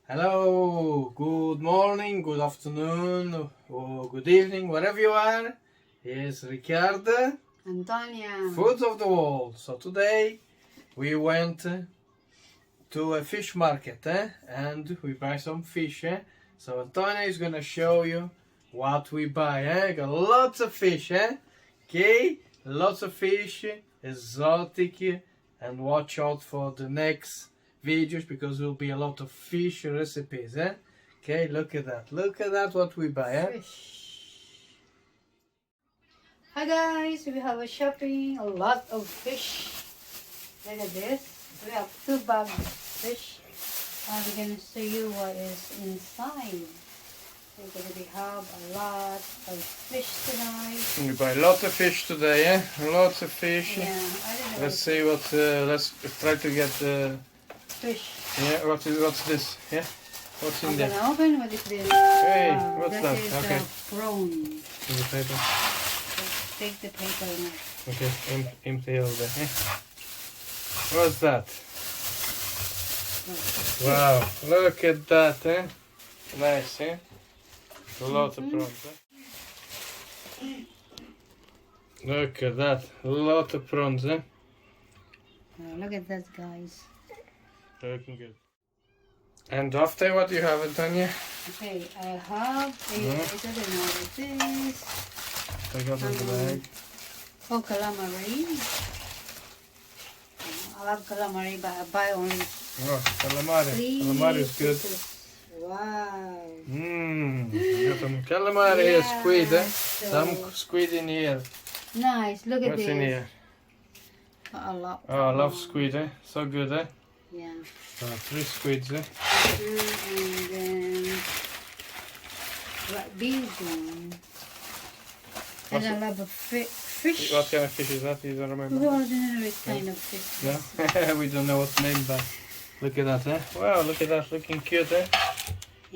Hello, good morning, good afternoon, or good evening, wherever you are. Here's Ricardo, Antonia. Foods of the World. So today we went to a fish market and we buy some fish. So Antonia is gonna show you what we buy. Got lots of fish. Okay, lots of fish, exotic, and watch out for the next videos because there will be a lot of fish recipes. Okay, look at that what we buy. Fish. Hi guys, we have a shopping, a lot of fish. Look at this. We have 2 bags of fish. And we're gonna show you what is inside. We're gonna have a lot of fish tonight. We buy a lot of fish today. Lots of fish. Yeah, I don't know. Let's see what. Let's try to get. Fish. Yeah, what's this? Yeah, what's in I'm there? gonna open. What is this? Hey, what's that? Is Okay. prawn. In the paper. Let's take the paper now. Okay, empty over there. What's that? Wow, look at that, Nice, A lot of prawns, Look at that, a lot of prawns, Look at that, guys. Looking good. And after what do you have, Antonia? Okay, I have a, I don't know what it is. I got in the bag. Oh, calamari. I love calamari, but I buy only Oh, calamari. 3 Calamari is good. pieces. Wow. Got some calamari here, squid, so Some squid in here. nice. Look at What's this. in here? A lot. Oh, I love squid, So good, Yeah. 3 squids, And then big one. And I love a fish. What kind of fish is that? You don't remember? We don't know what kind of fish. No? We don't know what's named, but look at that, Wow, look at that, looking cute, Yeah,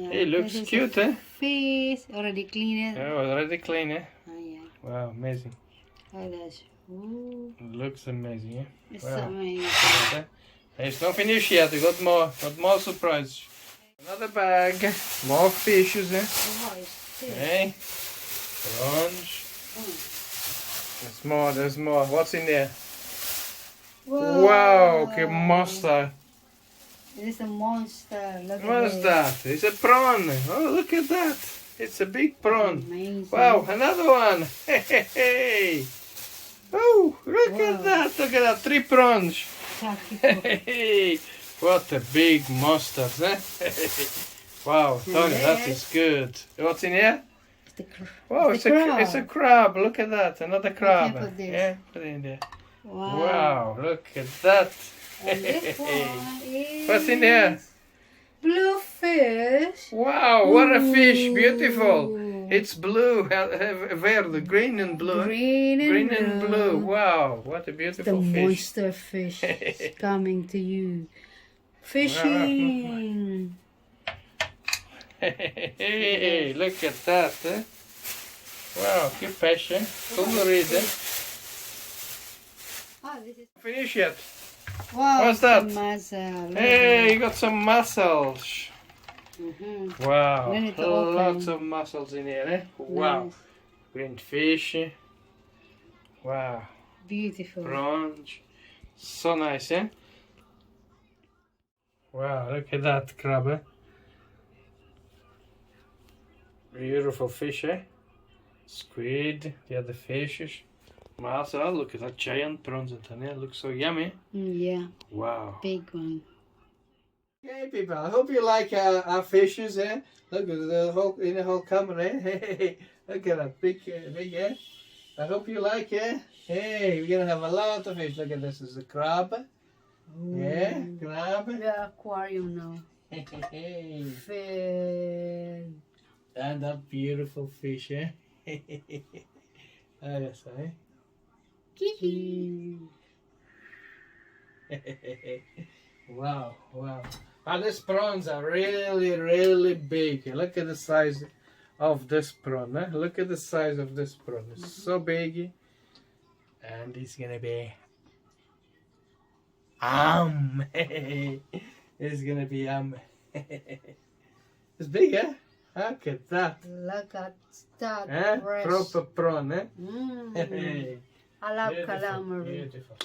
Hey, looks this is cute, a Fish already cleaned. Oh, already clean, Oh yeah. Wow, amazing. Look at this. Ooh, It looks amazing, it's Wow. amazing. It's not finished yet, we got more surprises. Another bag, more fishes, Oh, what is this? Hey, prawns. Oh. There's more. What's in there? Whoa. Wow, okay, monster. It is a monster. Look at What's this. that? It's a prawn. Oh, look at that. It's a big prawn. Amazing. Wow, another one. Hey, hey, hey. Oh, look at that. Look at that. 3 prawns. Hey, what a big monster, Wow, Tony, that is good. What's in here? Wow, it's a crab. Look at that. Another crab. put this. Yeah, put it in there. Wow. Wow, look at that. And this one is What's in there? blue fish. Wow, what a fish. Ooh. Beautiful. It's blue. Verde, green and blue. Green and blue. Wow, what a beautiful The fish. monster fish is coming to you. Fishing. Hey, look at that. Wow, que peixe. Colorido. This is Finish yet? wow. What's that? Mussel. Hey, you got some mussels. Wow, We need to open. lots of mussels in here, Wow, Nice. green fish. Wow, Beautiful. prawns. So nice, Wow, look at that crab, Beautiful fish, Squid, the other fishes. Mussel, look at that giant prawns, Antonia. Looks so yummy. Yeah, Wow. big one. Hey people, I hope you like our fishes, Look at the whole camera, Hey, look at that big, I hope you like, Hey, we're gonna have a lot of fish. Look at this, is a crab. Yeah, crab. The aquarium now. Hey, Fish. and that beautiful fish, Oh yes, Kiki. Wow. And these prawns are really big. Look at the size of this prawn. Look at the size of this prawn. It's so big. And it's gonna be It's gonna be It's big, eh? Look at that. Look at that. Eh? Fresh. Proper prawn, eh? Mm. I love calamari. Beautiful.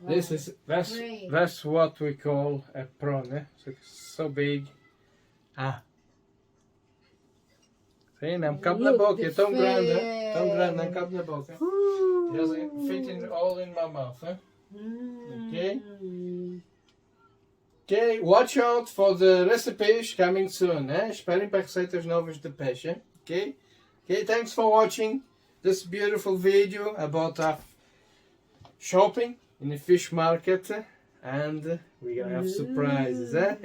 Wow. This is that's what we call a prawn, eh? So big. Ah. Zie, neem kap naar boven. Je tong grand, hè? Tong grand en kap naar boven. Just fit all in my mouth, eh? Okay. Okay, watch out for the recipes coming soon, eh? Esperem para receitas novas de peixe, okay? Okay, thanks for watching this beautiful video about our shopping in the fish market, and we're gonna have surprises, eh?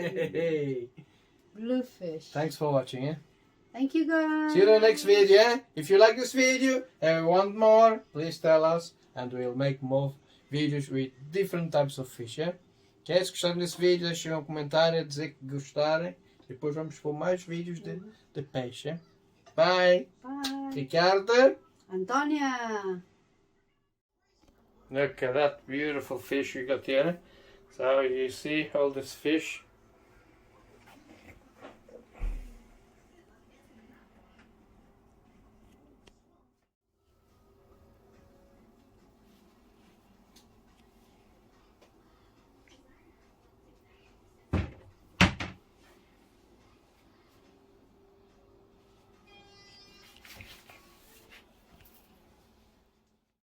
Bluefish. Thanks for watching, eh? Thank you guys. See you in the next video, eh? If you like this video and want more, please tell us and we'll make more videos with different types of fish, eh? Okay, se gostaram desse vídeo, deixem um comentário a dizer que gostarem. Depois vamos pôr mais vídeos de peixe, eh? Bye! Bye. Ricardo! Antonia. Look at that beautiful fish we got here. So you see all this fish